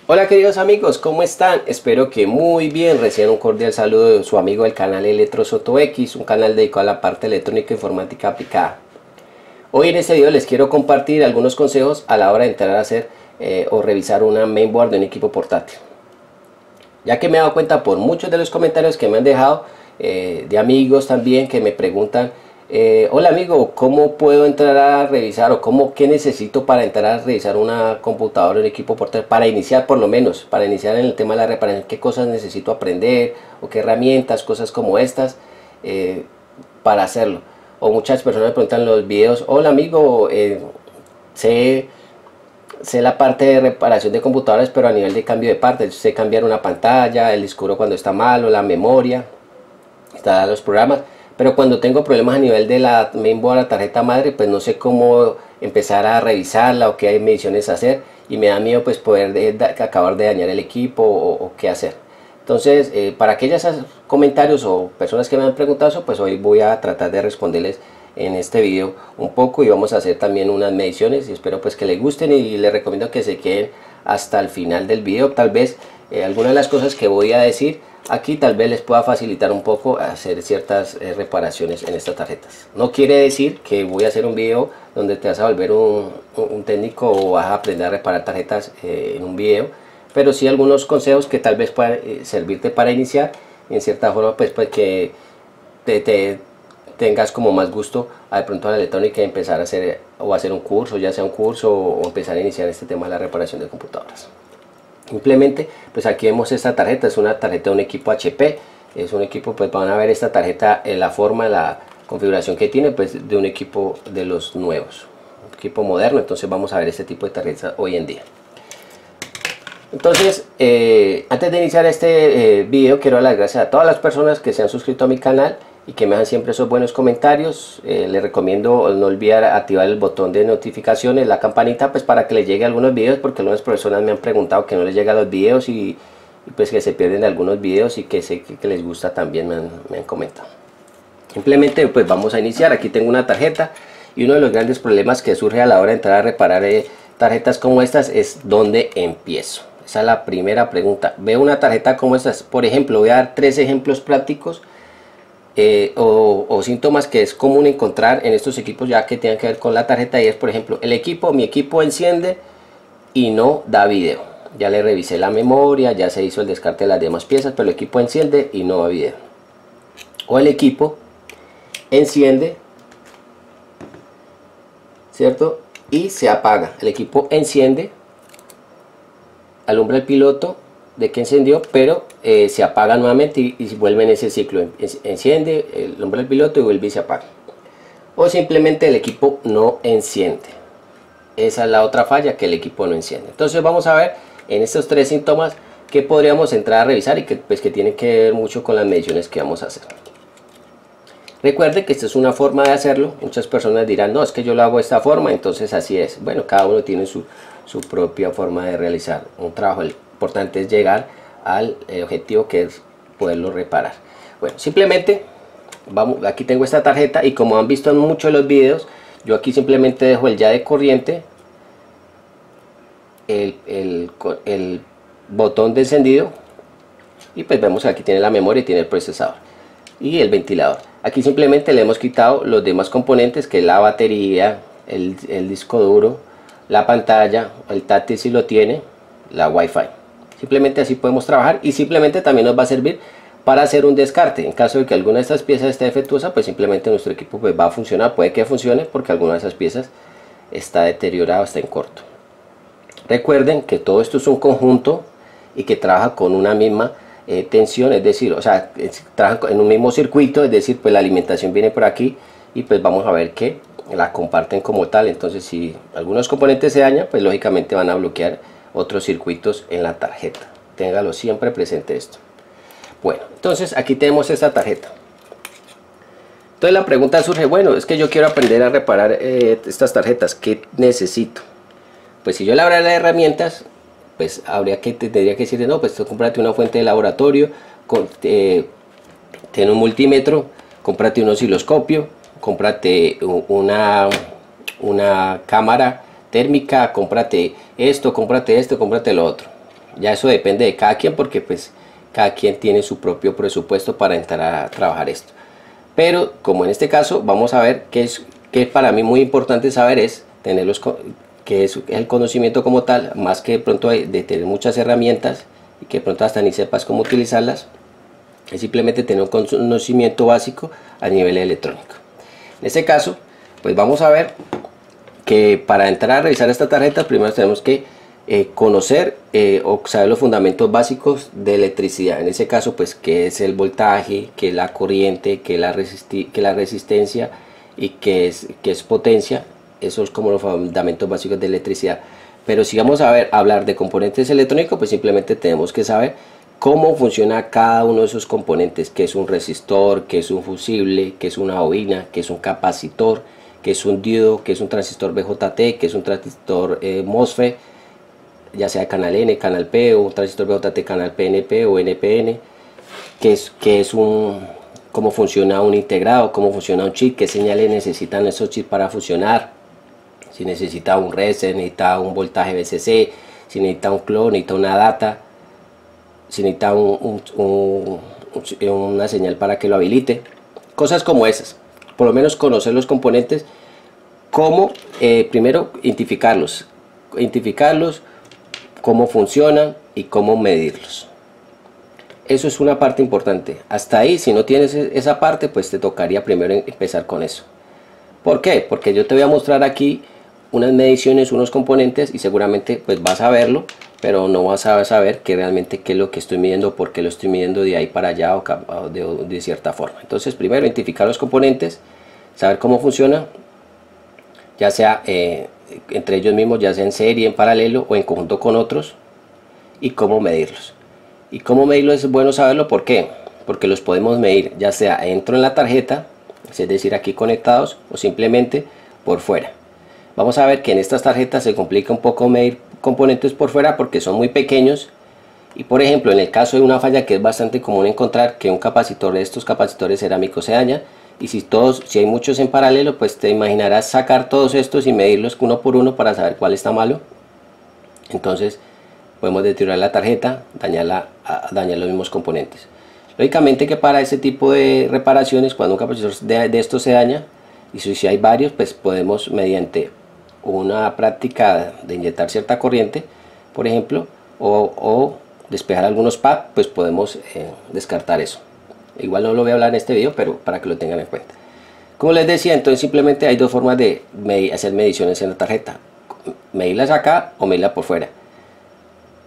Hola queridos amigos, ¿cómo están? Espero que muy bien. Reciban un cordial saludo de su amigo del canal Electrosoto X, un canal dedicado a la parte electrónica e informática aplicada. Hoy en este video les quiero compartir algunos consejos a la hora de entrar a hacer o revisar una mainboard de un equipo portátil. Ya que me he dado cuenta por muchos de los comentarios que me han dejado de amigos también que me preguntan: hola amigo, ¿cómo puedo entrar a revisar o qué necesito para entrar a revisar una computadora o un equipo portátil? Para iniciar, por lo menos, para iniciar en el tema de la reparación, ¿qué cosas necesito aprender o qué herramientas, cosas como estas para hacerlo? O muchas personas me preguntan en los videos: hola amigo, sé la parte de reparación de computadoras, pero a nivel de cambio de partes, sé cambiar una pantalla, el disco duro cuando está malo, la memoria, instalar los programas, pero cuando tengo problemas a nivel de la mainboard, la tarjeta madre, pues no sé cómo empezar a revisarla o qué mediciones hacer, y me da miedo pues poder acabar de dañar el equipo o qué hacer. Entonces, para aquellos comentarios o personas que me han preguntado eso, pues hoy voy a tratar de responderles en este video un poco, y vamos a hacer también unas mediciones y espero pues que les gusten, y les recomiendo que se queden hasta el final del video. Tal vez algunas de las cosas que voy a decir aquí tal vez les pueda facilitar un poco hacer ciertas reparaciones en estas tarjetas. No quiere decir que voy a hacer un video donde te vas a volver un técnico o vas a aprender a reparar tarjetas en un video, pero sí algunos consejos que tal vez puedan servirte para iniciar, y en cierta forma pues que tengas como más gusto de pronto a la electrónica, y empezar a hacer un curso, ya sea un curso o empezar a iniciar este tema de la reparación de computadoras. Simplemente pues aquí vemos esta tarjeta, es una tarjeta de un equipo HP, es un equipo, pues van a ver esta tarjeta en la forma, la configuración que tiene, pues de un equipo de los nuevos, un equipo moderno. Entonces vamos a ver este tipo de tarjetas hoy en día. Entonces antes de iniciar este video, quiero dar las gracias a todas las personas que se han suscrito a mi canal y que me dan siempre esos buenos comentarios. Les recomiendo no olvidar activar el botón de notificaciones, la campanita, pues para que les llegue algunos videos, porque algunas personas me han preguntado que no les llegan los videos y pues que se pierden algunos videos, y que sé que les gusta también, me han comentado. Simplemente pues vamos a iniciar. Aquí tengo una tarjeta, y uno de los grandes problemas que surge a la hora de entrar a reparar tarjetas como estas es ¿dónde empiezo? Esa es la primera pregunta. Veo una tarjeta como estas, por ejemplo, voy a dar 3 ejemplos prácticos o síntomas que es común encontrar en estos equipos ya que tienen que ver con la tarjeta, y es, por ejemplo, mi equipo enciende y no da video. Ya le revisé la memoria, ya se hizo el descarte de las demás piezas, pero el equipo enciende y no da video. O el equipo enciende, ¿cierto?, y se apaga. El equipo enciende, alumbra el piloto de que encendió, pero se apaga nuevamente y vuelve en ese ciclo. Enciende, alumbra el piloto y vuelve y se apaga. O simplemente el equipo no enciende. Esa es la otra falla, que el equipo no enciende. Entonces vamos a ver en estos 3 síntomas que podríamos entrar a revisar, y que tienen que ver mucho con las mediciones que vamos a hacer. Recuerde que esta es una forma de hacerlo. Muchas personas dirán: no, es que yo lo hago de esta forma, entonces así es. Bueno, cada uno tiene su propia forma de realizar un trabajo. Lo importante es llegar al objetivo, que es poderlo reparar. Bueno, simplemente aquí tengo esta tarjeta, y como han visto en muchos de los videos, yo aquí simplemente dejo el ya de corriente, el botón de encendido, y pues vemos que aquí tiene la memoria y tiene el procesador y el ventilador. Aquí simplemente le hemos quitado los demás componentes, que es la batería, el disco duro, la pantalla, el táctil si lo tiene, la Wi-Fi. Simplemente así podemos trabajar, y simplemente también nos va a servir para hacer un descarte. En caso de que alguna de estas piezas esté defectuosa, pues simplemente nuestro equipo pues va a funcionar. Puede que funcione porque alguna de esas piezas está deteriorada, está en corto. Recuerden que todo esto es un conjunto y que trabaja con una misma tensión, es decir, o sea, trabaja en un mismo circuito, es decir, pues la alimentación viene por aquí, y pues vamos a ver que la comparten como tal. Entonces si algunos componentes se dañan, pues lógicamente van a bloquear otros circuitos en la tarjeta. Téngalo siempre presente esto. Bueno, entonces aquí tenemos esta tarjeta. Entonces la pregunta surge: bueno, es que yo quiero aprender a reparar estas tarjetas, ¿qué necesito? Pues si yo le hablara de herramientas, pues tendría que decirle: no, pues tú cómprate una fuente de laboratorio, ten un multímetro, cómprate un osciloscopio, cómprate una cámara térmica, cómprate esto, cómprate lo otro. Ya eso depende de cada quien, porque pues cada quien tiene su propio presupuesto para entrar a trabajar esto. Pero como en este caso vamos a ver que para mí muy importante saber es tener que es el conocimiento como tal, más que de pronto de tener muchas herramientas y que de pronto hasta ni sepas cómo utilizarlas, es simplemente tener un conocimiento básico a nivel electrónico. En este caso pues vamos a ver que para entrar a revisar esta tarjeta primero tenemos que conocer o saber los fundamentos básicos de electricidad. En ese caso pues qué es el voltaje, qué es la corriente, qué es la resistencia y qué es potencia. Esos son como los fundamentos básicos de electricidad. Pero si vamos a hablar de componentes electrónicos, pues simplemente tenemos que saber cómo funciona cada uno de esos componentes, qué es un resistor, qué es un fusible, qué es una bobina, qué es un capacitor, qué es un diodo, qué es un transistor BJT, qué es un transistor MOSFET, ya sea canal N, canal P, o un transistor BJT canal PNP o NPN, cómo funciona un integrado, cómo funciona un chip, qué señales necesitan esos chips para funcionar, si necesita un reset, necesita un voltaje VCC, si necesita un clock, necesita una data, si necesita una señal para que lo habilite, cosas como esas. Por lo menos conocer los componentes, cómo primero identificarlos, cómo funcionan y cómo medirlos. Eso es una parte importante. Hasta ahí, si no tienes esa parte, pues te tocaría primero empezar con eso. ¿Por qué? Porque yo te voy a mostrar aquí unas mediciones, unos componentes, y seguramente pues vas a verlo, pero no vas a saber que realmente qué es lo que estoy midiendo, por qué lo estoy midiendo de ahí para allá o de cierta forma. Entonces primero identificar los componentes, saber cómo funciona, ya sea entre ellos mismos, ya sea en serie, en paralelo o en conjunto con otros, y cómo medirlos. Y cómo medirlos es bueno saberlo. ¿Por qué? Porque los podemos medir ya sea dentro en la tarjeta, es decir aquí conectados, o simplemente por fuera. Vamos a ver que en estas tarjetas se complica un poco medir componentes por fuera porque son muy pequeños. Y por ejemplo, en el caso de una falla que es bastante común encontrar, que un capacitor de estos capacitores cerámicos se daña, y si hay muchos en paralelo, pues te imaginarás sacar todos estos y medirlos uno por uno para saber cuál está malo. Entonces podemos deteriorar la tarjeta, dañar los mismos componentes. Lógicamente que para ese tipo de reparaciones, cuando un capacitor de estos se daña, y si hay varios, pues podemos mediante una práctica de inyectar cierta corriente, por ejemplo, o despejar algunos pads, pues podemos descartar eso. Igual no lo voy a hablar en este video, pero para que lo tengan en cuenta. Como les decía, entonces simplemente hay dos formas de hacer mediciones en la tarjeta: medirlas acá o medirlas por fuera.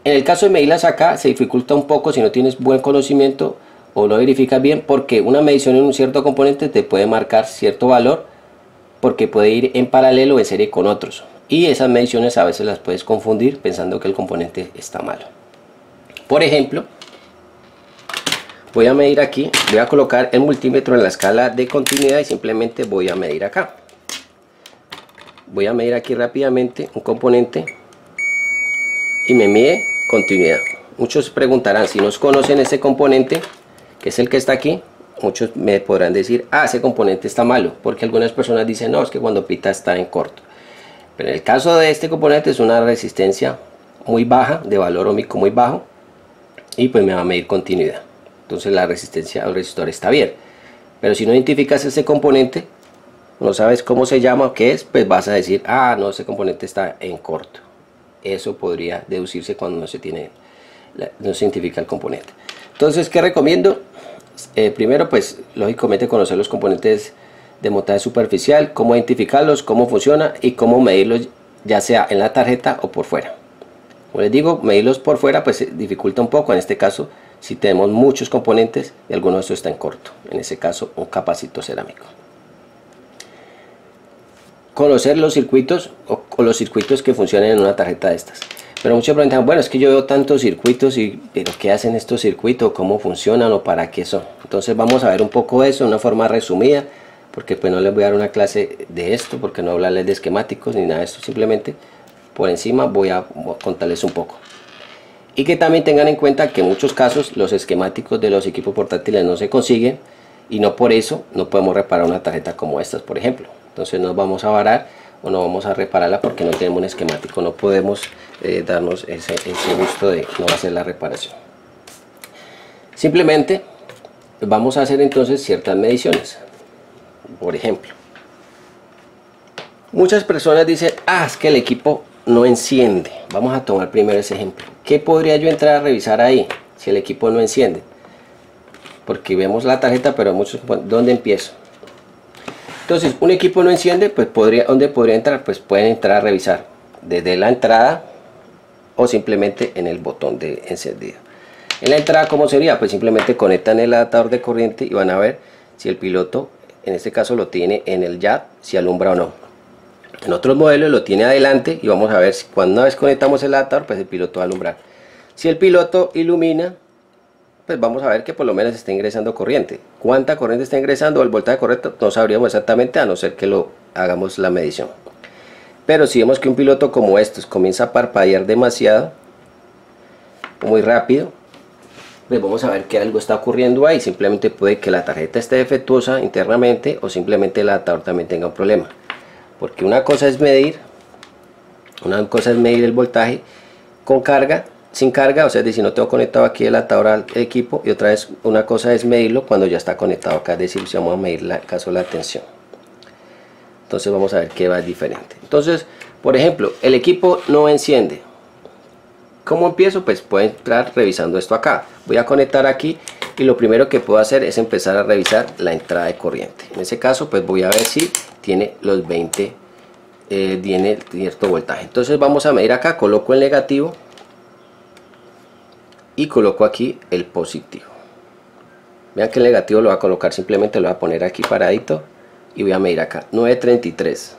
En el caso de medirlas acá se dificulta un poco si no tienes buen conocimiento o lo verificas bien, porque una medición en un cierto componente te puede marcar cierto valor, porque puede ir en paralelo o en serie con otros, y esas mediciones a veces las puedes confundir pensando que el componente está malo. Por ejemplo, voy a medir aquí, voy a colocar el multímetro en la escala de continuidad y simplemente voy a medir acá. Voy a medir aquí rápidamente un componente y me mide continuidad. Muchos preguntarán, si no conocen este componente, que es el que está aquí, muchos me podrán decir, ese componente está malo, porque algunas personas dicen, no, es que cuando pita está en corto. Pero en el caso de este componente es una resistencia muy baja, de valor ohmico muy bajo, y pues me va a medir continuidad. Entonces la resistencia al resistor está bien. Pero si no identificas ese componente, no sabes cómo se llama o qué es, pues vas a decir, no, ese componente está en corto. Eso podría deducirse cuando no se identifica el componente. Entonces, ¿qué recomiendo? Primero, pues lógicamente conocer los componentes de montaje superficial, cómo identificarlos, cómo funciona y cómo medirlos, ya sea en la tarjeta o por fuera. Como les digo, medirlos por fuera pues dificulta un poco. En este caso, si tenemos muchos componentes y alguno de estos está en corto, en ese caso un capacitor cerámico. Conocer los circuitos o los circuitos que funcionan en una tarjeta de estas. Pero muchos preguntan, bueno, es que yo veo tantos circuitos, pero ¿qué hacen estos circuitos? ¿Cómo funcionan o para qué son? Entonces vamos a ver un poco de eso de una forma resumida, porque pues no les voy a dar una clase de esto, porque no voy a hablarles de esquemáticos ni nada de esto, simplemente por encima voy a contarles un poco. Y que también tengan en cuenta que en muchos casos los esquemáticos de los equipos portátiles no se consiguen, y no por eso no podemos reparar una tarjeta como estas, por ejemplo. Entonces nos vamos a varar o no vamos a repararla porque no tenemos un esquemático, no podemos darnos ese gusto de no hacer la reparación. Simplemente vamos a hacer entonces ciertas mediciones. Por ejemplo, muchas personas dicen, es que el equipo no enciende. Vamos a tomar primero ese ejemplo. ¿Qué podría yo entrar a revisar ahí si el equipo no enciende? Porque vemos la tarjeta, pero muchos, ¿dónde empiezo? Entonces, un equipo no enciende, pues ¿dónde podría entrar? Pues pueden entrar a revisar desde la entrada o simplemente en el botón de encendido. En la entrada, ¿cómo sería? Pues simplemente conectan el adaptador de corriente y van a ver si el piloto, en este caso, lo tiene en el jack, si alumbra o no. En otros modelos lo tiene adelante y vamos a ver si cuando una vez conectamos el adaptador, pues el piloto va a alumbrar. Si el piloto ilumina, pues vamos a ver que por lo menos está ingresando corriente. ¿Cuánta corriente está ingresando? El voltaje correcto no sabríamos exactamente, a no ser que lo hagamos la medición. Pero si vemos que un piloto como estos comienza a parpadear demasiado, muy rápido, pues vamos a ver que algo está ocurriendo ahí. Simplemente puede que la tarjeta esté defectuosa internamente o simplemente el adaptador también tenga un problema. Porque una cosa es medir el voltaje con carga, sin carga, o sea, si no tengo conectado aquí el adaptador al equipo, y otra vez una cosa es medirlo cuando ya está conectado acá, es decir, si vamos a medir el caso de la tensión. Entonces vamos a ver qué va diferente. Entonces, por ejemplo, el equipo no enciende. ¿Cómo empiezo? Pues puedo entrar revisando esto acá. Voy a conectar aquí y lo primero que puedo hacer es empezar a revisar la entrada de corriente. En ese caso, pues voy a ver si tiene los 20, tiene cierto voltaje. Entonces vamos a medir acá, coloco el negativo y coloco aquí el positivo. Vean que el negativo lo voy a colocar, simplemente lo voy a poner aquí paradito y voy a medir acá 933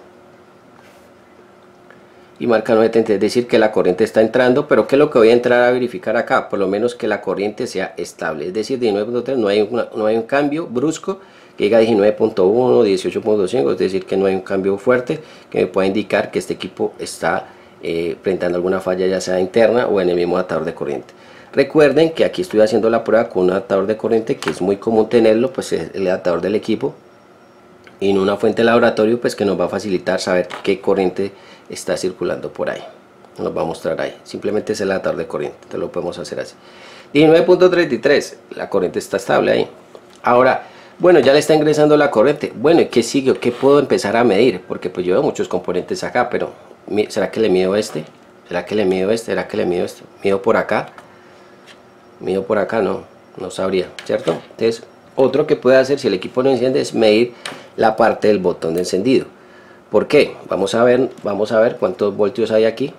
y marca 933, es decir que la corriente está entrando. Pero ¿qué es lo que voy a entrar a verificar acá? Por lo menos que la corriente sea estable, es decir, de 9.3 no hay un cambio brusco que diga 19.1, 18.5, es decir que no hay un cambio fuerte que me pueda indicar que este equipo está presentando alguna falla, ya sea interna o en el mismo adaptador de corriente. Recuerden que aquí estoy haciendo la prueba con un adaptador de corriente, que es muy común tenerlo, pues es el adaptador del equipo, y en una fuente de laboratorio, pues que nos va a facilitar saber qué corriente está circulando por ahí. Nos va a mostrar ahí, simplemente es el adaptador de corriente, entonces lo podemos hacer así. 19.33, la corriente está estable ahí. Ahora, bueno, ya le está ingresando la corriente. Bueno, ¿y qué sigue? ¿Qué puedo empezar a medir? Porque pues yo veo muchos componentes acá, pero ¿será que le mido este? ¿Será que le mido este? ¿Será que le mido este? ¿Mido por acá? ¿Mido por acá? No sabría, ¿cierto? Entonces, otro que puede hacer si el equipo no enciende es medir la parte del botón de encendido. ¿Por qué? Vamos a ver cuántos voltios hay aquí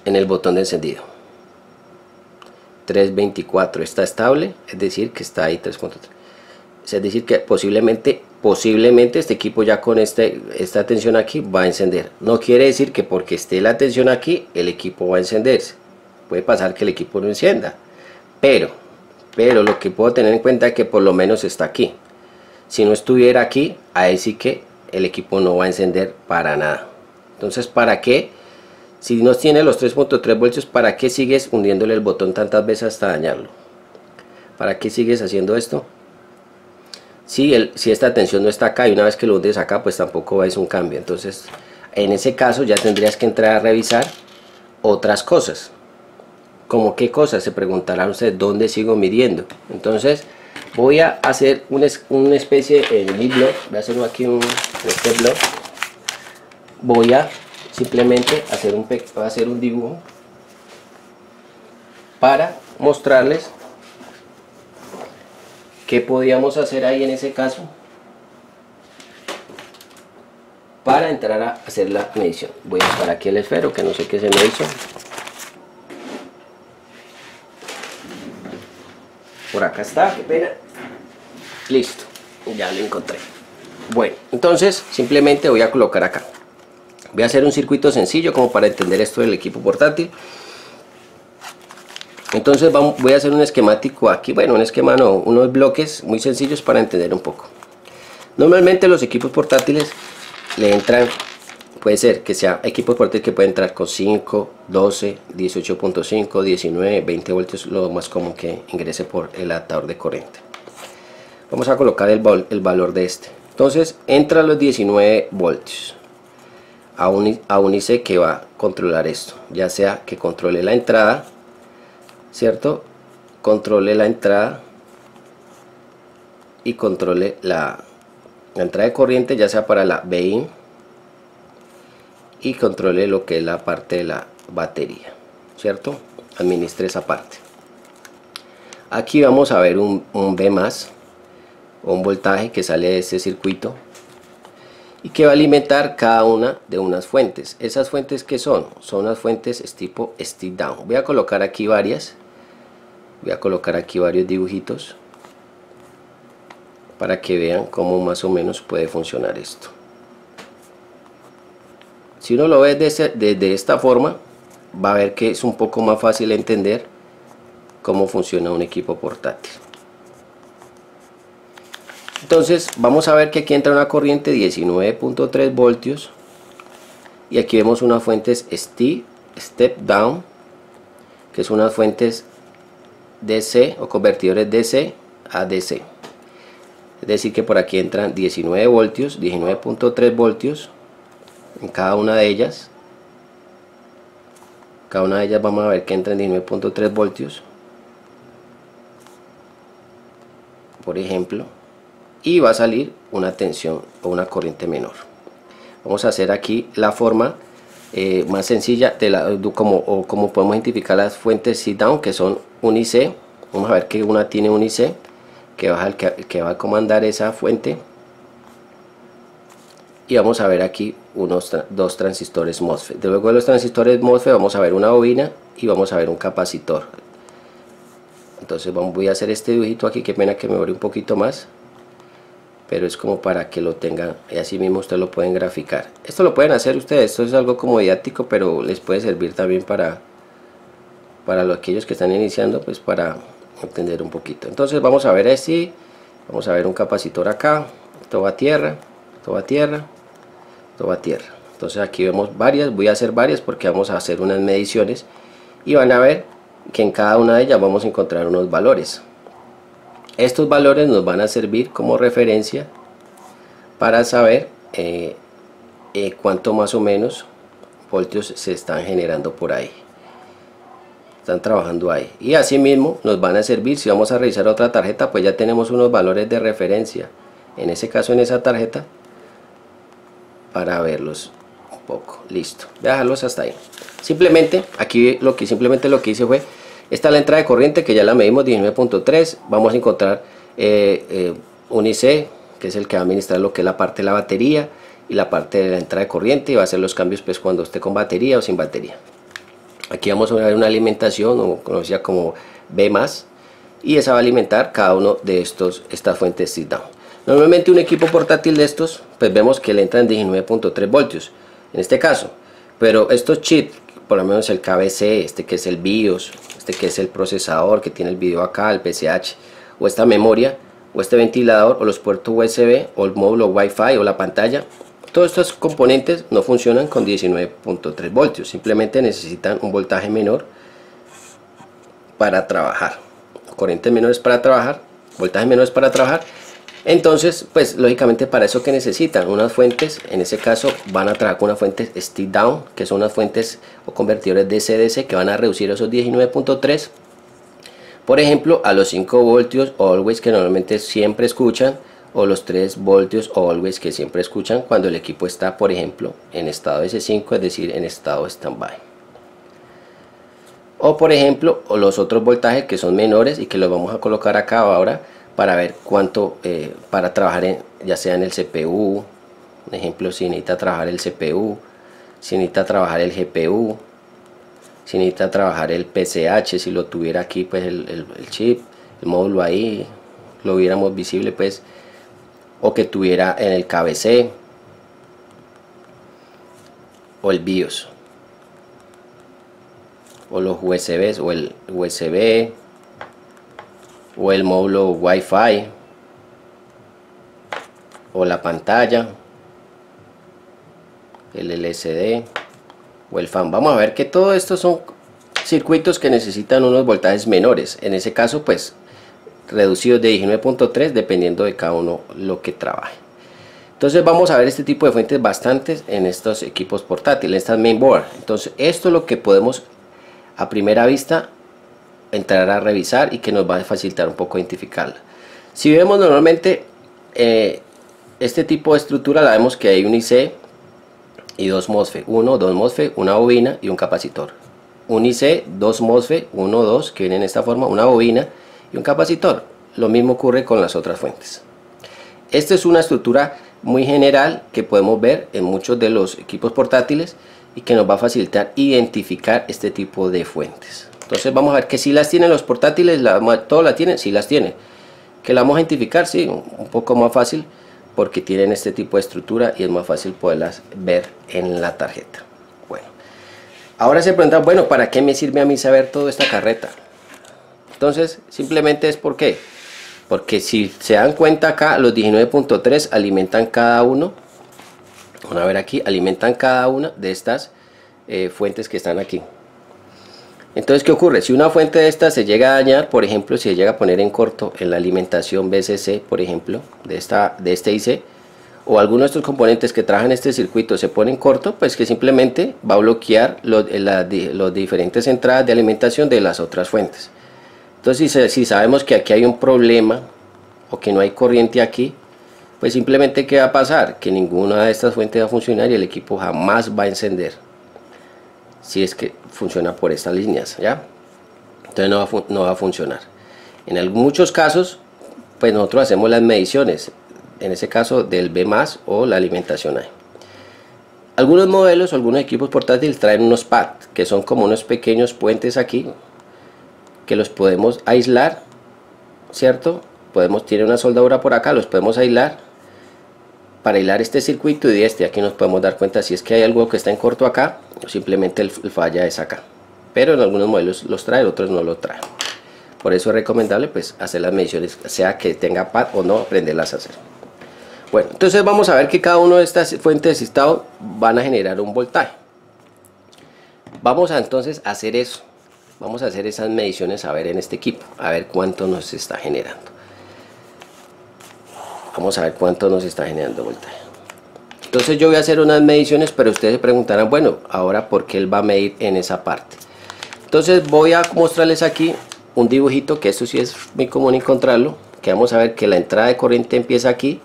en el botón de encendido. 324, está estable, es decir que está ahí 3.3, es decir que posiblemente este equipo ya con esta tensión aquí va a encender. No quiere decir que porque esté la tensión aquí el equipo va a encenderse, puede pasar que el equipo no encienda, pero lo que puedo tener en cuenta es que por lo menos está aquí. Si no estuviera aquí, ahí sí que el equipo no va a encender para nada. Entonces, ¿para qué? Si no tiene los 3.3 voltios, ¿para qué sigues hundiéndole el botón tantas veces hasta dañarlo? ¿Para qué sigues haciendo esto? Si esta tensión no está acá y una vez que lo hundes acá, pues tampoco es un cambio. Entonces, en ese caso ya tendrías que entrar a revisar otras cosas. ¿Cómo qué cosas? Se preguntarán ustedes, ¿dónde sigo midiendo? Entonces, voy a hacer una especie en mi blog, voy a hacer aquí este blog. Voy a simplemente hacer un dibujo para mostrarles qué podíamos hacer ahí en ese caso para entrar a hacer la medición. Voy a buscar aquí el esfero, que no sé qué se me hizo. Por acá está, qué pena. Listo, ya lo encontré. Bueno, entonces simplemente voy a colocar acá. Voy a hacer un circuito sencillo como para entender esto del equipo portátil. Entonces voy a hacer un esquemático aquí, bueno, un esquema no, unos bloques muy sencillos para entender un poco. Normalmente los equipos portátiles le entran, puede ser que sea equipos portátiles que pueden entrar con 5, 12, 18.5, 19, 20 voltios, lo más común que ingrese por el adaptador de corriente. Vamos a colocar el valor de este. Entonces entra a los 19 voltios a un IC que va a controlar esto, ya sea que controle la entrada, ¿cierto? Controle la entrada y controle la entrada de corriente, ya sea para la BIN, y controle lo que es la parte de la batería, ¿cierto? Administre esa parte. Aquí vamos a ver un B+, o un voltaje que sale de este circuito y que va a alimentar cada una de unas fuentes. Esas fuentes que son las fuentes tipo step down. Voy a colocar aquí varios dibujitos para que vean cómo más o menos puede funcionar esto. Si uno lo ve de esta forma, va a ver que es un poco más fácil entender cómo funciona un equipo portátil. Entonces vamos a ver que aquí entra una corriente 19.3 voltios y aquí vemos unas fuentes step down, que son unas fuentes DC o convertidores DC a DC. Es decir que por aquí entran 19 voltios, 19.3 voltios en cada una de ellas. Cada una de ellas vamos a ver que entran 19.3 voltios, por ejemplo, y va a salir una tensión o una corriente menor. Vamos a hacer aquí la forma más sencilla de como podemos identificar las fuentes sit down, que son un IC. Vamos a ver que una tiene un IC que va a comandar esa fuente, y vamos a ver aquí dos transistores MOSFET. Luego de los transistores MOSFET vamos a ver una bobina y vamos a ver un capacitor. Entonces voy a hacer este dibujito aquí, qué pena que me ore un poquito más, pero es como para que lo tengan y así mismo ustedes lo pueden graficar. Esto lo pueden hacer ustedes, esto es algo como didáctico, pero les puede servir también para aquellos que están iniciando, pues para entender un poquito. Entonces vamos a ver así, vamos a ver un capacitor acá, esto va a tierra, esto va a tierra, esto va a tierra. Entonces aquí vemos varias, voy a hacer varias porque vamos a hacer unas mediciones y van a ver que en cada una de ellas vamos a encontrar unos valores. Estos valores nos van a servir como referencia para saber cuánto más o menos voltios se están generando por ahí, están trabajando ahí, y así mismo nos van a servir si vamos a revisar otra tarjeta, pues ya tenemos unos valores de referencia, en ese caso en esa tarjeta, para verlos un poco. Listo, voy a dejarlos hasta ahí. Simplemente aquí lo que hice fue, esta es la entrada de corriente que ya la medimos 19.3. vamos a encontrar un IC que es el que va a administrar lo que es la parte de la batería y la parte de la entrada de corriente, y va a hacer los cambios pues cuando esté con batería o sin batería. Aquí vamos a ver una alimentación, o conocida como B+, y esa va a alimentar cada uno de estas fuentes sit down. Normalmente un equipo portátil de estos, pues vemos que le entran 19.3 voltios en este caso, pero estos chips, por lo menos el KBC, este que es el BIOS, este que es el procesador que tiene el video acá, el PCH, o esta memoria, o este ventilador, o los puertos USB, o el módulo Wi-Fi, o la pantalla, todos estos componentes no funcionan con 19.3 voltios, simplemente necesitan un voltaje menor para trabajar, corrientes menores para trabajar, voltajes menores para trabajar. Entonces, pues lógicamente para eso que necesitan unas fuentes, en ese caso van a trabajar con unas fuentes step down, que son unas fuentes o convertidores DC-DC que van a reducir esos 19.3, por ejemplo, a los 5 voltios always que normalmente siempre escuchan, o los 3 voltios always que siempre escuchan cuando el equipo está, por ejemplo, en estado S5, es decir, en estado standby. O por ejemplo, o los otros voltajes que son menores y que los vamos a colocar acá ahora, para ver cuánto, para trabajar ya sea en el CPU, por ejemplo, si necesita trabajar el CPU, si necesita trabajar el GPU, si necesita trabajar el PCH, si lo tuviera aquí pues el chip, el módulo ahí, lo viéramos visible pues, o que tuviera en el KBC, o el BIOS, o los USBs, o el USB, o el módulo Wi-Fi, o la pantalla, el LCD o el fan. Vamos a ver que todo esto son circuitos que necesitan unos voltajes menores, en ese caso pues reducidos de 19.3 dependiendo de cada uno lo que trabaje. Entonces vamos a ver este tipo de fuentes bastantes en estos equipos portátiles, estas mainboard. Entonces esto es lo que podemos a primera vista entrar a revisar y que nos va a facilitar un poco identificarla. Si vemos normalmente este tipo de estructura, la vemos que hay un IC y dos MOSFET, dos MOSFET, una bobina y un capacitor. Un IC, dos MOSFET, 2 que vienen en esta forma, una bobina y un capacitor. Lo mismo ocurre con las otras fuentes. Esta es una estructura muy general que podemos ver en muchos de los equipos portátiles y que nos va a facilitar identificar este tipo de fuentes. Entonces vamos a ver que si las tienen los portátiles, todos la tienen, si las tienen. Que la vamos a identificar, sí, un poco más fácil porque tienen este tipo de estructura y es más fácil poderlas ver en la tarjeta. Bueno, ahora se preguntan, bueno, ¿para qué me sirve a mí saber toda esta carreta? Entonces simplemente es porque si se dan cuenta acá, los 19.3 alimentan cada uno, vamos a ver aquí, alimentan cada una de estas fuentes que están aquí. Entonces, ¿qué ocurre? Si una fuente de estas se llega a dañar, por ejemplo, si se llega a poner en corto en la alimentación BCC, por ejemplo, de este IC, o alguno de estos componentes que trabajan este circuito se pone en corto, pues que simplemente va a bloquear las diferentes entradas de alimentación de las otras fuentes. Entonces, si sabemos que aquí hay un problema o que no hay corriente aquí, pues simplemente ¿qué va a pasar? Que ninguna de estas fuentes va a funcionar y el equipo jamás va a encender, si es que funciona por estas líneas, ¿ya? Entonces no va a funcionar. En muchos casos, pues nosotros hacemos las mediciones, en ese caso del B+ o la alimentación A. Algunos modelos o algunos equipos portátiles traen unos pads, que son como unos pequeños puentes aquí, que los podemos aislar, ¿cierto? Tiene una soldadura por acá, los podemos aislar para aislar este circuito y aquí nos podemos dar cuenta si es que hay algo que está en corto acá o simplemente el falla es acá. Pero en algunos modelos los trae, otros no lo traen. Por eso es recomendable pues hacer las mediciones, sea que tenga pad o no, aprenderlas a hacer. Bueno, entonces vamos a ver que cada una de estas fuentes de estado van a generar un voltaje. Vamos a entonces hacer eso. Vamos a hacer esas mediciones a ver en este equipo, a ver cuánto nos está generando. Vamos a ver cuánto nos está generando voltaje. Entonces yo voy a hacer unas mediciones, pero ustedes se preguntarán, bueno, ahora ¿por qué él va a medir en esa parte? Entonces voy a mostrarles aquí un dibujito, que esto sí es muy común encontrarlo, que vamos a ver que la entrada de corriente empieza aquí.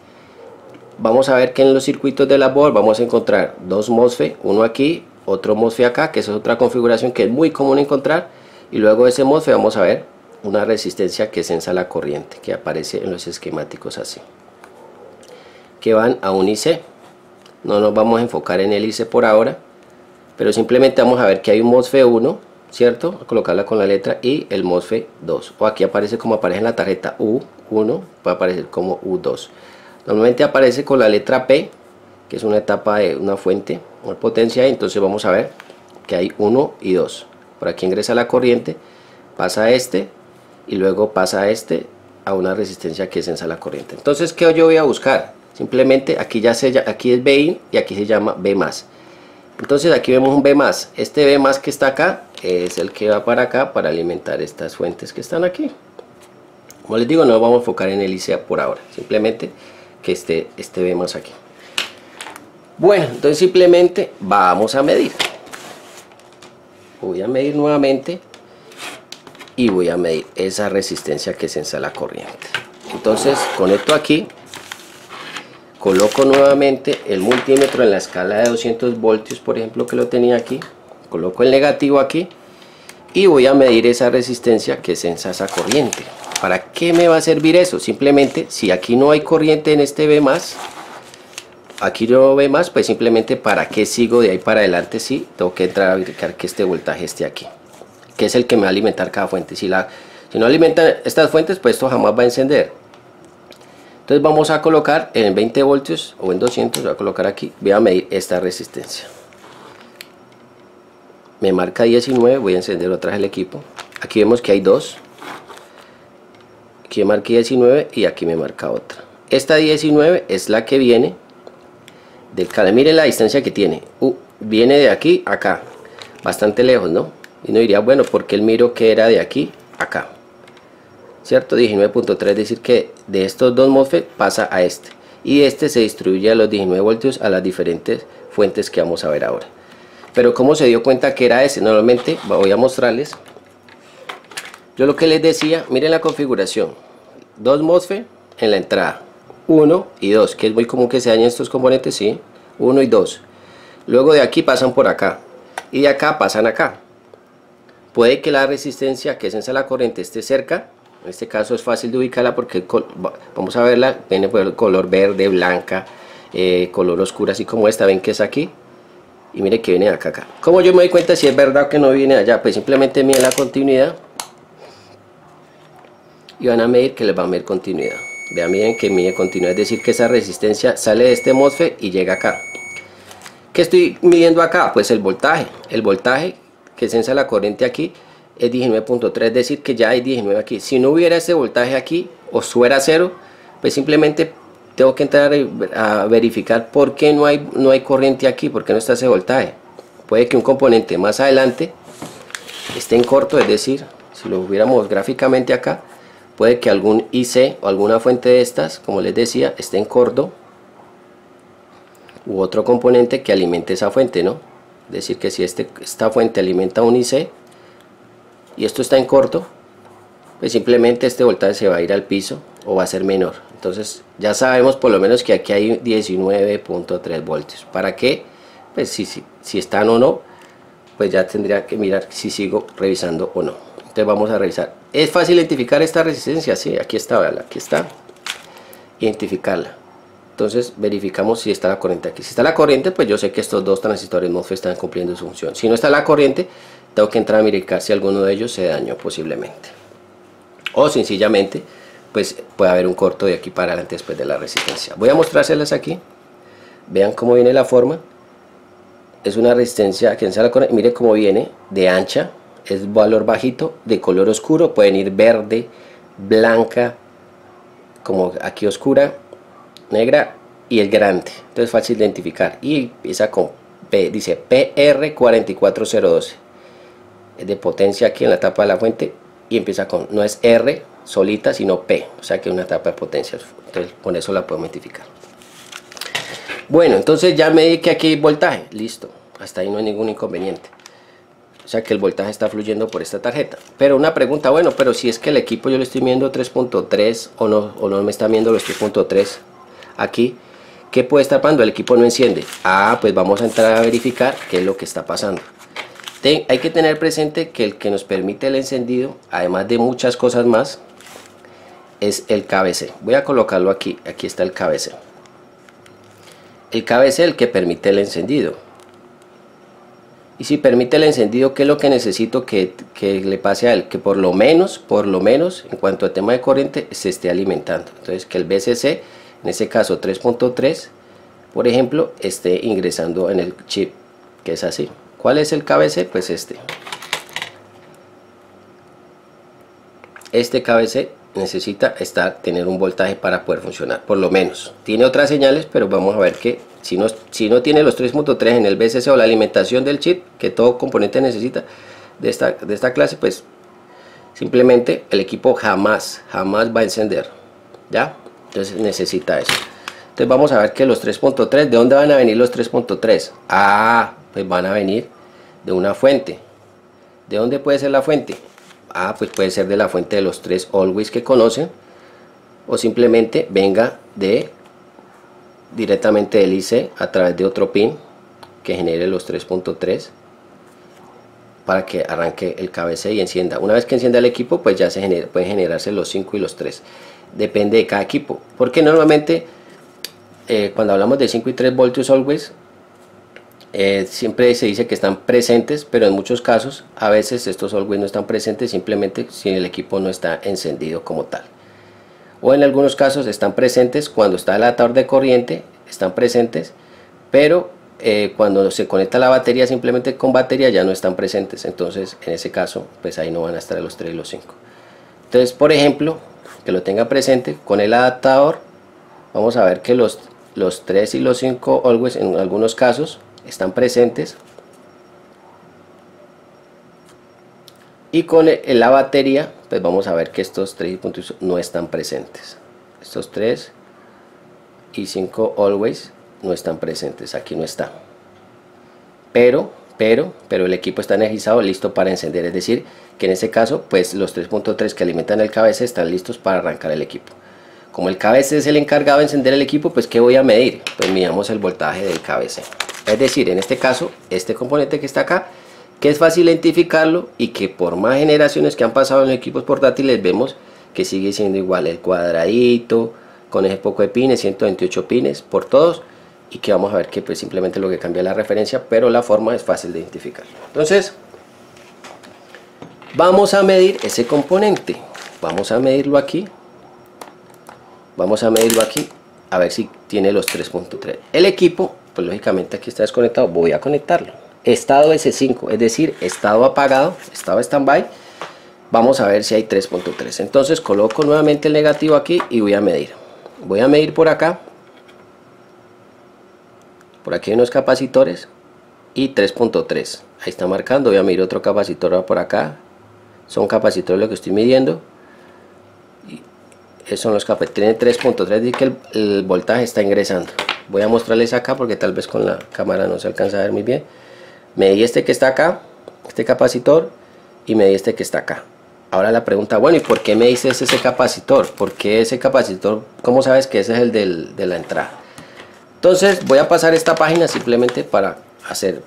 Vamos a ver que en los circuitos de la board vamos a encontrar dos MOSFET, uno aquí, otro MOSFET acá, que esa es otra configuración que es muy común encontrar, y luego de ese MOSFET vamos a ver una resistencia que sensa la corriente, que aparece en los esquemáticos así, que van a un IC. No nos vamos a enfocar en el IC por ahora, pero simplemente vamos a ver que hay un MOSFET 1, ¿cierto? A colocarla con la letra, y el MOSFET 2, o aquí aparece como aparece en la tarjeta U1, puede aparecer como U2. Normalmente aparece con la letra P, que es una etapa de una fuente, una potencia, entonces vamos a ver que hay 1 y 2. Por aquí ingresa la corriente, pasa a este, y luego pasa a este, a una resistencia que sensa la corriente. Entonces, ¿qué yo voy a buscar? Simplemente aquí aquí es BIN y aquí se llama B+. Entonces aquí vemos un B+. Este B+ que está acá es el que va para acá para alimentar estas fuentes que están aquí. Como les digo, no vamos a enfocar en el IC por ahora, simplemente que esté este B+ aquí. Bueno, entonces simplemente vamos a medir. Voy a medir nuevamente y voy a medir esa resistencia que sensa la corriente. Entonces conecto aquí, coloco nuevamente el multímetro en la escala de 200 voltios, por ejemplo, que lo tenía aquí, coloco el negativo aquí y voy a medir esa resistencia que sensa esa corriente. ¿Para qué me va a servir eso? Simplemente, si aquí no hay corriente en este B+, aquí no ve más, pues simplemente para qué sigo de ahí para adelante. Sí, tengo que entrar a verificar que este voltaje esté aquí, que es el que me va a alimentar cada fuente. Si no alimentan estas fuentes, pues esto jamás va a encender. Entonces vamos a colocar en 20 voltios o en 200, voy a colocar aquí, voy a medir esta resistencia. Me marca 19, voy a encender otra vez el equipo. Aquí vemos que hay dos. Aquí me marca 19 y aquí me marca otra. Esta 19 es la que viene del canal. Miren la distancia que tiene. Viene de aquí a acá, bastante lejos, ¿no? Y uno diría, bueno, porque él miro que era de aquí a acá, ¿cierto? 19.3, es decir que de estos dos MOSFET pasa a este. y este se distribuye a los 19 voltios a las diferentes fuentes que vamos a ver ahora. Pero ¿cómo se dio cuenta que era ese? Normalmente voy a mostrarles. Yo lo que les decía, miren la configuración, 2 MOSFET en la entrada, 1 y 2, que es muy común que se dañen estos componentes, sí, 1 y 2. Luego de aquí pasan por acá y de acá pasan acá. Puede que la resistencia que sensa la corriente esté cerca, en este caso es fácil de ubicarla porque vamos a verla, viene por el color verde, blanca, color oscuro, así como esta, ven que es aquí. Y mire que viene de acá. Como yo me doy cuenta si es verdad que no viene allá, pues simplemente miden la continuidad y van a medir que les va a medir continuidad. Vean, miren que mide continuidad, es decir que esa resistencia sale de este MOSFET y llega acá. ¿Qué estoy midiendo acá? Pues el voltaje. El voltaje que sensa la corriente aquí es 19.3, es decir que ya hay 19 aquí. Si no hubiera ese voltaje aquí o fuera cero, pues simplemente tengo que entrar a verificar por qué no hay corriente aquí, por qué no está ese voltaje. Puede que un componente más adelante esté en corto, es decir, si lo hubiéramos gráficamente acá, puede que algún IC o alguna fuente de estas, como les decía, esté en corto, u otro componente que alimente esa fuente, ¿no? Es decir que si esta fuente alimenta un IC y esto está en corto, pues simplemente este voltaje se va a ir al piso o va a ser menor. Entonces ya sabemos por lo menos que aquí hay 19.3 voltios. ¿Para qué? Pues si están o no, pues ya tendría que mirar si sigo revisando o no. Entonces vamos a revisar. ¿Es fácil identificar esta resistencia? Sí, aquí está, véala, aquí está. Identificarla. Entonces verificamos si está la corriente aquí. Si está la corriente, pues yo sé que estos dos transistores MOSFET están cumpliendo su función. Si no está la corriente, tengo que entrar a verificar si alguno de ellos se dañó posiblemente. O sencillamente, pues puede haber un corto de aquí para adelante después de la resistencia. Voy a mostrárselas aquí. Vean cómo viene la forma. Es una resistencia que la corriente. Mire cómo viene de ancha. Es valor bajito, de color oscuro. Pueden ir verde, blanca, como aquí oscura, negra y el grande. Entonces es fácil de identificar. Y empieza con P, dice PR44012. Es de potencia aquí en la tapa de la fuente. Y empieza con, no es R solita, sino P, o sea que es una tapa de potencia. Entonces con eso la podemos identificar. Bueno, entonces ya me di que aquí hay voltaje, listo, hasta ahí no hay ningún inconveniente. O sea que el voltaje está fluyendo por esta tarjeta. Pero una pregunta, bueno, pero si es que el equipo yo le estoy midiendo 3.3 o no me está midiendo los 3.3 aquí, ¿qué puede estar pasando? El equipo no enciende. Ah, pues vamos a entrar a verificar qué es lo que está pasando. Hay que tener presente que el que nos permite el encendido, además de muchas cosas más, es el KVC. Voy a colocarlo aquí, aquí está el KVC. El KVC es el que permite el encendido. Y si permite el encendido, ¿qué es lo que necesito que le pase a él? Que por lo menos, en cuanto al tema de corriente, se esté alimentando. Entonces que el VCC, en ese caso 3.3, por ejemplo, esté ingresando en el chip, que es así. ¿Cuál es el KVC? Pues este KVC necesita tener un voltaje para poder funcionar, por lo menos. Tiene otras señales, pero vamos a ver que si no tiene los 3.3 en el VCC o la alimentación del chip, que todo componente necesita de esta clase, pues simplemente el equipo jamás va a encender, ¿ya? Entonces necesita eso. Entonces vamos a ver que los 3.3, ¿de dónde van a venir los 3.3? Ah, pues van a venir de una fuente. ¿De dónde puede ser la fuente? Ah, pues puede ser de la fuente de los 3 always que conocen, o simplemente venga directamente del IC a través de otro pin que genere los 3.3 para que arranque el KVC y encienda. Una vez que encienda el equipo, pues ya pueden generarse los 5 y los 3. Depende de cada equipo, porque normalmente cuando hablamos de 5 y 3 voltios always, siempre se dice que están presentes, pero en muchos casos a veces estos always no están presentes, simplemente si el equipo no está encendido como tal. O en algunos casos están presentes cuando está el adaptador de corriente, están presentes, pero cuando se conecta la batería simplemente con batería ya no están presentes. Entonces en ese caso pues ahí no van a estar los 3 y los 5. Entonces, por ejemplo, que lo tenga presente con el adaptador, vamos a ver que los 3 y los 5 always en algunos casos están presentes, y con la batería pues vamos a ver que estos 3 puntos no están presentes. Estos 3 y 5 always no están presentes, aquí no está. Pero el equipo está energizado, listo para encender, es decir, que en este caso pues los 3.3 que alimentan el KBC están listos para arrancar el equipo. Como el KBC es el encargado de encender el equipo, pues ¿qué voy a medir? Pues midamos el voltaje del KBC. Es decir, en este caso, este componente que está acá, que es fácil identificarlo y que por más generaciones que han pasado en los equipos portátiles vemos que sigue siendo igual, el cuadradito, con ese poco de pines, 128 pines por todos, y que vamos a ver que pues simplemente lo que cambia es la referencia, pero la forma es fácil de identificar. Entonces, vamos a medir ese componente, vamos a medirlo aquí, a ver si tiene los 3.3. El equipo, pues lógicamente aquí está desconectado, voy a conectarlo. Estado S5, es decir, estado apagado, estado stand-by. Vamos a ver si hay 3.3. Entonces coloco nuevamente el negativo aquí y voy a medir. Voy a medir por acá. Por aquí hay unos capacitores y 3.3. Ahí está marcando. Voy a medir otro capacitor por acá. Son capacitores lo que estoy midiendo. Y esos son los capacitores. Tiene 3.3. Dice que el voltaje está ingresando. Voy a mostrarles acá porque tal vez con la cámara no se alcanza a ver muy bien. Medí este que está acá, este capacitor, y medí este que está acá. Ahora la pregunta, bueno, ¿y por qué me dices ese capacitor? ¿Por qué ese capacitor? ¿Cómo sabes que ese es el de la entrada? Entonces voy a pasar esta página simplemente para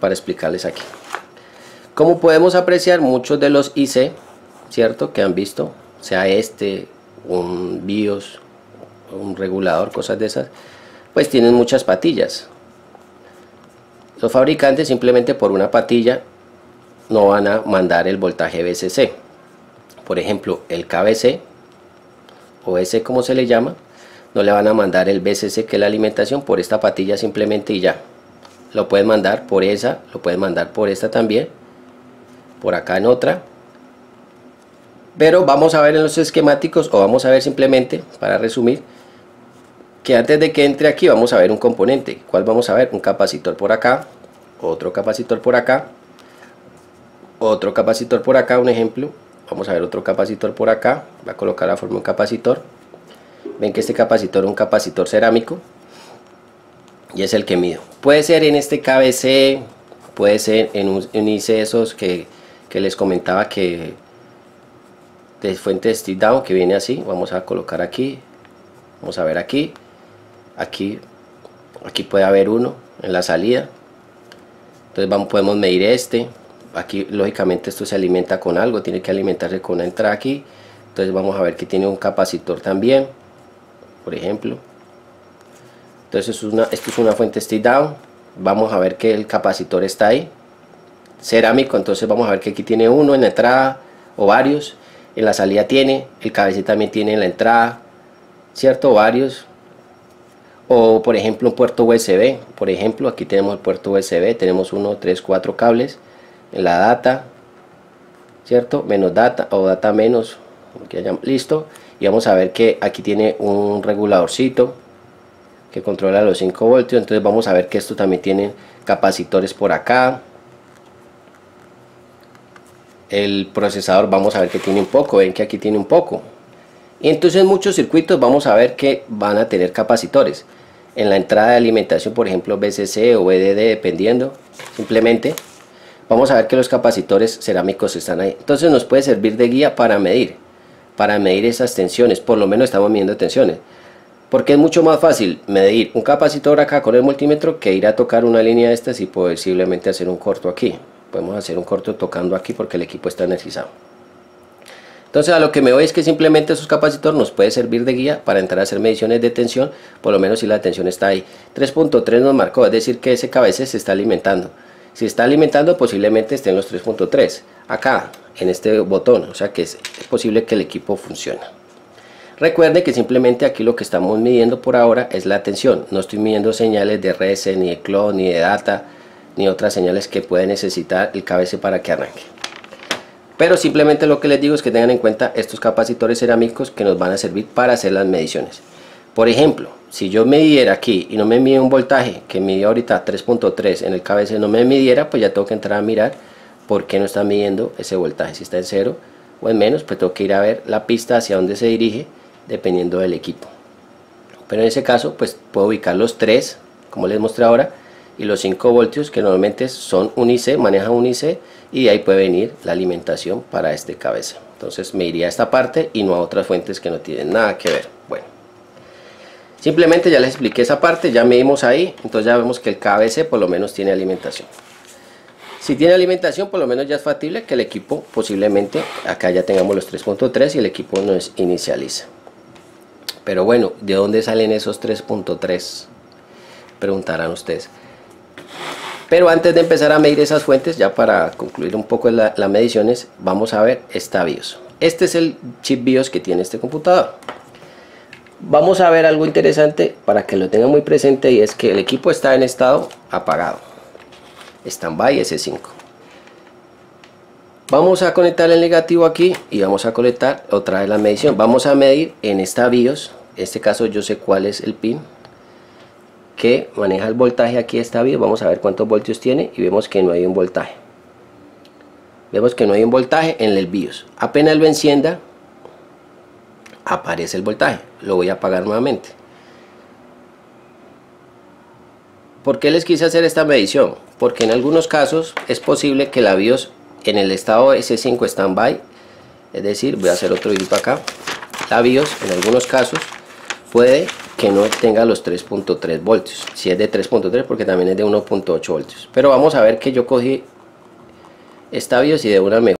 explicarles aquí. Como podemos apreciar, muchos de los IC, ¿cierto? Que han visto, sea este, un BIOS, un regulador, cosas de esas, pues tienen muchas patillas. Los fabricantes simplemente por una patilla no van a mandar el voltaje VCC. Por ejemplo, el KBC o ese como se le llama, no le van a mandar el VCC, que es la alimentación, por esta patilla simplemente y ya. Lo pueden mandar por esa, lo pueden mandar por esta también, por acá en otra. Pero vamos a ver en los esquemáticos, o vamos a ver simplemente, para resumir, que antes de que entre aquí vamos a ver un componente. ¿Cuál vamos a ver? Un capacitor por acá, otro capacitor por acá, otro capacitor por acá, un ejemplo. Vamos a ver otro capacitor por acá. Va a colocar la forma de un capacitor. Ven que este capacitor es un capacitor cerámico y es el que mido. Puede ser en este KBC, puede ser en un IC esos que les comentaba, que de fuente step down, que viene así. Vamos a colocar aquí, vamos a ver aquí puede haber uno en la salida. Entonces podemos medir este. Aquí lógicamente esto se alimenta con algo, tiene que alimentarse con una entrada aquí. Entonces vamos a ver que tiene un capacitor también, por ejemplo. Entonces esto es una fuente step down. Vamos a ver que el capacitor está ahí, cerámico. Entonces vamos a ver que aquí tiene uno en la entrada, o varios. En la salida tiene, el KBC también tiene en la entrada, cierto, varios. O por ejemplo un puerto USB. Por ejemplo aquí tenemos el puerto USB, tenemos 1, 3, 4 cables. En la data, cierto, menos data o data menos, listo. Y vamos a ver que aquí tiene un reguladorcito que controla los 5 voltios. Entonces vamos a ver que esto también tiene capacitores por acá. El procesador vamos a ver que tiene un poco, ven que aquí tiene un poco. Y entonces muchos circuitos vamos a ver que van a tener capacitores. En la entrada de alimentación, por ejemplo VCC o VDD, dependiendo, simplemente vamos a ver que los capacitores cerámicos están ahí. Entonces nos puede servir de guía para medir esas tensiones. Por lo menos estamos midiendo tensiones, porque es mucho más fácil medir un capacitor acá con el multímetro que ir a tocar una línea de estas y posiblemente hacer un corto aquí. Podemos hacer un corto tocando aquí porque el equipo está energizado. Entonces a lo que me voy es que simplemente esos capacitores nos puede servir de guía para entrar a hacer mediciones de tensión, por lo menos si la tensión está ahí. 3.3 nos marcó, es decir que ese KBC se está alimentando. Si está alimentando, posiblemente esté en los 3.3 acá en este botón, o sea que es posible que el equipo funcione. Recuerde que simplemente aquí lo que estamos midiendo por ahora es la tensión. No estoy midiendo señales de RS, ni de clock, ni de data, ni otras señales que puede necesitar el KBC para que arranque. Pero simplemente lo que les digo es que tengan en cuenta estos capacitores cerámicos que nos van a servir para hacer las mediciones. Por ejemplo, si yo midiera aquí y no me mide un voltaje que midió ahorita 3.3 en el KBC, no me midiera, pues ya tengo que entrar a mirar por qué no está midiendo ese voltaje. Si está en 0 o en menos, pues tengo que ir a ver la pista hacia dónde se dirige dependiendo del equipo. pero en ese caso pues puedo ubicar los 3 como les mostré ahora y los 5 voltios que normalmente son un IC, maneja un IC, y de ahí puede venir la alimentación para este cabeza. Entonces me iría a esta parte y no a otras fuentes que no tienen nada que ver. Bueno, simplemente ya les expliqué esa parte, ya medimos ahí, entonces ya vemos que el KBC por lo menos tiene alimentación. Si tiene alimentación, por lo menos ya es factible que el equipo posiblemente, acá ya tengamos los 3.3 y el equipo nos inicializa. Pero bueno, ¿de dónde salen esos 3.3? Preguntarán ustedes. Pero antes de empezar a medir esas fuentes, ya para concluir un poco las mediciones, vamos a ver esta BIOS. Este es el chip BIOS que tiene este computador. Vamos a ver algo interesante para que lo tengan muy presente, y es que el equipo está en estado apagado, standby S5. Vamos a conectar el negativo aquí y vamos a conectar otra vez la medición. Vamos a medir en esta BIOS, en este caso yo sé cuál es el pin que maneja el voltaje. Aquí está BIOS, vamos a ver cuántos voltios tiene y vemos que no hay un voltaje. Vemos que no hay un voltaje en el BIOS. Apenas lo encienda, aparece el voltaje. Lo voy a apagar nuevamente. ¿Por qué les quise hacer esta medición? Porque en algunos casos es posible que la BIOS en el estado S5 standby, es decir, voy a hacer otro videito acá, la BIOS en algunos casos puede que no tenga los 3.3 voltios. Si es de 3.3, porque también es de 1.8 voltios. Pero vamos a ver que yo cogí esta BIOS y de una mejor